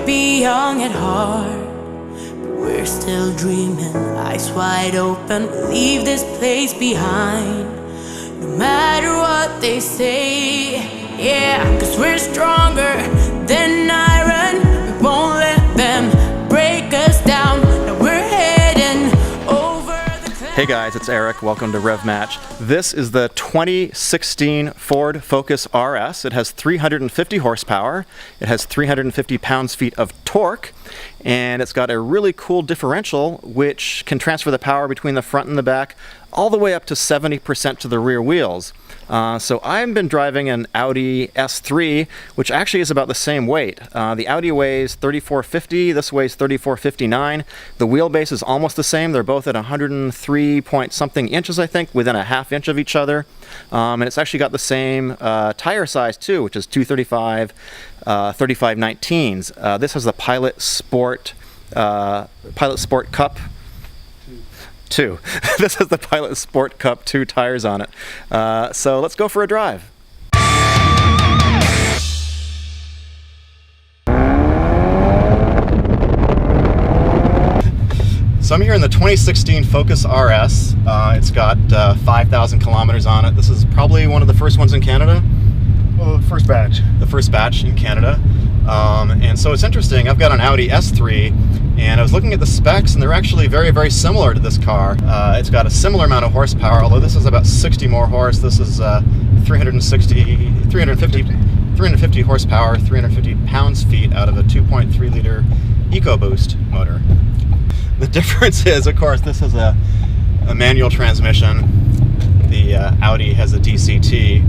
be young at heart, but we're still dreaming, eyes wide open. We'll leave this place behind, no matter what they say. Yeah, 'cause we're stronger than iron. We won't let them break us down. Now we're heading over the clouds. Hey guys, it's Eric. Welcome to Rev Match. This is the 2016 Ford Focus RS. It has 350 horsepower. It has 350 pounds-feet of torque, and it's got a really cool differential which can transfer the power between the front and the back all the way up to 70% to the rear wheels. So I've been driving an Audi S3, which actually is about the same weight. The Audi weighs 3450, this weighs 3459. The wheelbase is almost the same. They're both at 103 point something inches, I think, within a half inch of each other. And it's actually got the same tire size too, which is 235 3519s. This has the Pilot Sport Cup 2. This has the Pilot Sport Cup 2 tires on it. So let's go for a drive. So I'm here in the 2016 Focus RS. It's got 5,000 kilometers on it. This is probably one of the first ones in Canada. Well, the first batch. The first batch in Canada. And so it's interesting. I've got an Audi S3, and I was looking at the specs, and they're actually very, very similar to this car. It's got a similar amount of horsepower, although this is about 60 more horse. This is 350 horsepower, 350 pounds-feet out of a 2.3 liter EcoBoost motor. The difference is, of course, this is a manual transmission. The Audi has a DCT.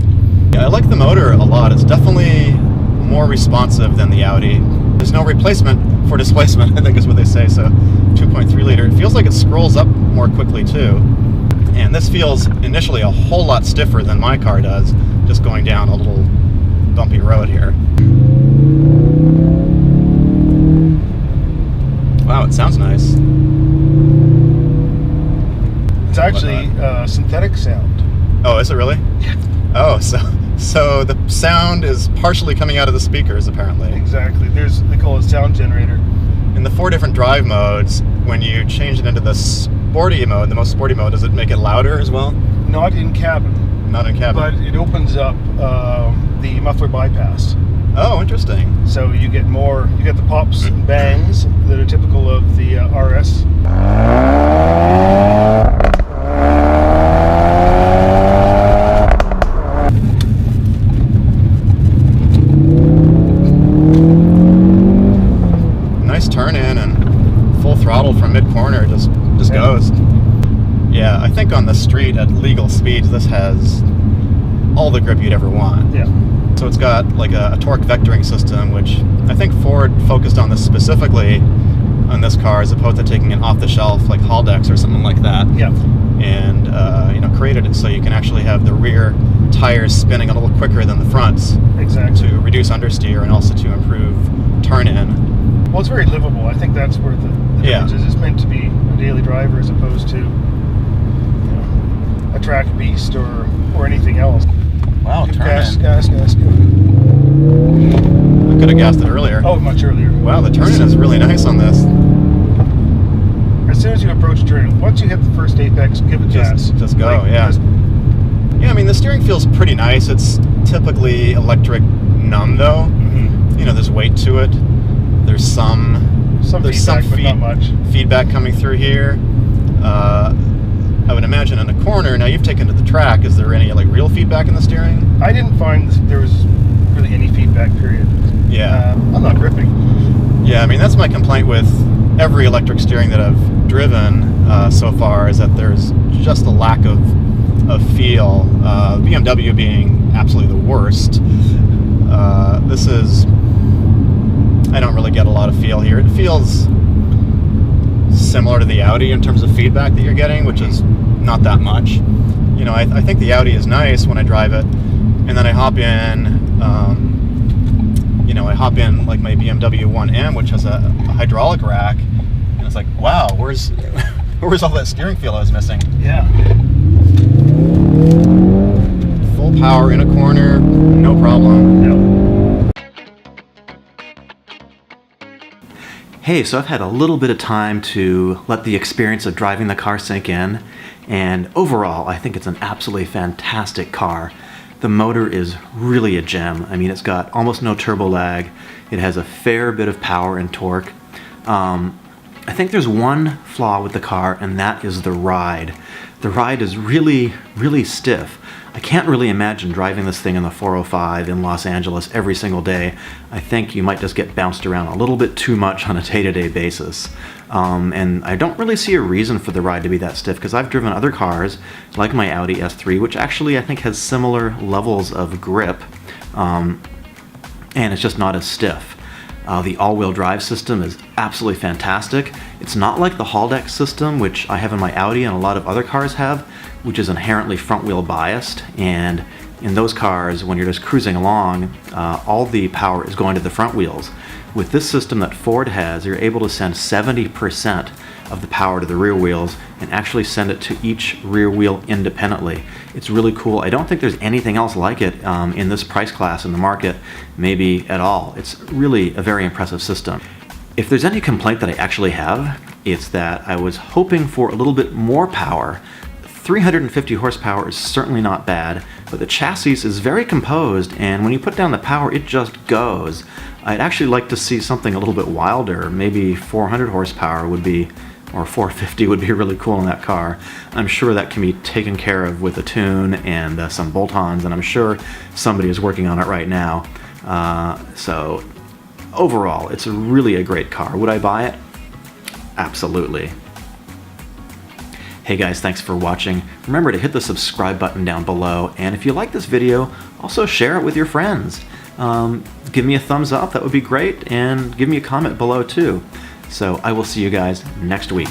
I like the motor a lot. It's definitely more responsive than the Audi. There's no replacement for displacement, I think is what they say. So 2.3 liter. It feels like it scrolls up more quickly too. And this feels initially a whole lot stiffer than my car does, just going down a little bumpy road here. Wow, it sounds nice. It's actually synthetic sound. Oh, is it really? Yeah. Oh, so the sound is partially coming out of the speakers, apparently. Exactly. They call it a sound generator. In the 4 different drive modes, when you change it into the sporty mode, the most sporty mode, does it make it louder as well? Not in cabin. Not in cabin. But it opens up the muffler bypass. Oh, interesting. So you get the pops and bangs that are typical of the RS. Turn in and full throttle from mid-corner just goes. Yeah, I think on the street at legal speeds this has all the grip you'd ever want. Yeah. So it's got like a torque vectoring system, which I think Ford focused on this specifically on this car as opposed to taking it off the shelf like Haldex or something like that. Yeah. And created it so you can actually have the rear tires spinning a little quicker than the fronts. Exactly. To reduce understeer and also to improve turn-in. Well, it's very livable. I think that's where the difference is. It's meant to be a daily driver as opposed to a track beast or anything else. Wow, Gas. I could have gassed it earlier. Oh, much earlier. Wow, the turn-in is really nice on this. As soon as you approach turn, once you hit the first apex, give it gas. Just go, yeah. Yeah, I mean, the steering feels pretty nice. It's typically electric numb, though. Mm-hmm. You know, there's weight to it. There's some feedback, but not much. Feedback coming through here. I would imagine in a corner. Now you've taken to the track. Is there any like real feedback in the steering? I didn't find there was really any feedback. Period. Yeah. I'm not gripping. Yeah, I mean that's my complaint with every electric steering that I've driven so far is that there's just a lack of feel. BMW being absolutely the worst. This is. I don't really get a lot of feel here. It feels similar to the Audi in terms of feedback that you're getting, which is not that much. You know, I think the Audi is nice when I drive it, and then I hop in, like my BMW 1M, which has a hydraulic rack, and it's like, wow, where's all that steering feel I was missing? Yeah. Full power in a corner, no problem. Yeah. Hey, so I've had a little bit of time to let the experience of driving the car sink in, and overall I think it's an absolutely fantastic car. The motor is really a gem. I mean, it's got almost no turbo lag. It has a fair bit of power and torque. I think there's one flaw with the car, and that is the ride. The ride is really, really stiff. I can't really imagine driving this thing in the 405 in Los Angeles every single day. I think you might just get bounced around a little bit too much on a day-to-day basis. And I don't really see a reason for the ride to be that stiff, because I've driven other cars, like my Audi S3, which actually I think has similar levels of grip, and it's just not as stiff. The all-wheel drive system is absolutely fantastic. It's not like the Haldex system, which I have in my Audi and a lot of other cars have, which is inherently front-wheel biased. And in those cars, when you're just cruising along, all the power is going to the front wheels. With this system that Ford has, you're able to send 70% of the power to the rear wheels and actually send it to each rear wheel independently. It's really cool. I don't think there's anything else like it in this price class in the market, maybe at all. It's really a very impressive system. If there's any complaint that I actually have, it's that I was hoping for a little bit more power. 350 horsepower is certainly not bad, but the chassis is very composed, and when you put down the power, it just goes. I'd actually like to see something a little bit wilder. Maybe 400 horsepower would be, or 450 would be really cool in that car. I'm sure that can be taken care of with a tune and some bolt-ons, and I'm sure somebody is working on it right now. So overall, it's really a great car. Would I buy it? Absolutely. Hey guys, thanks for watching. Remember to hit the subscribe button down below, and if you like this video, also share it with your friends. Give me a thumbs up, that would be great, and give me a comment below too. So I will see you guys next week.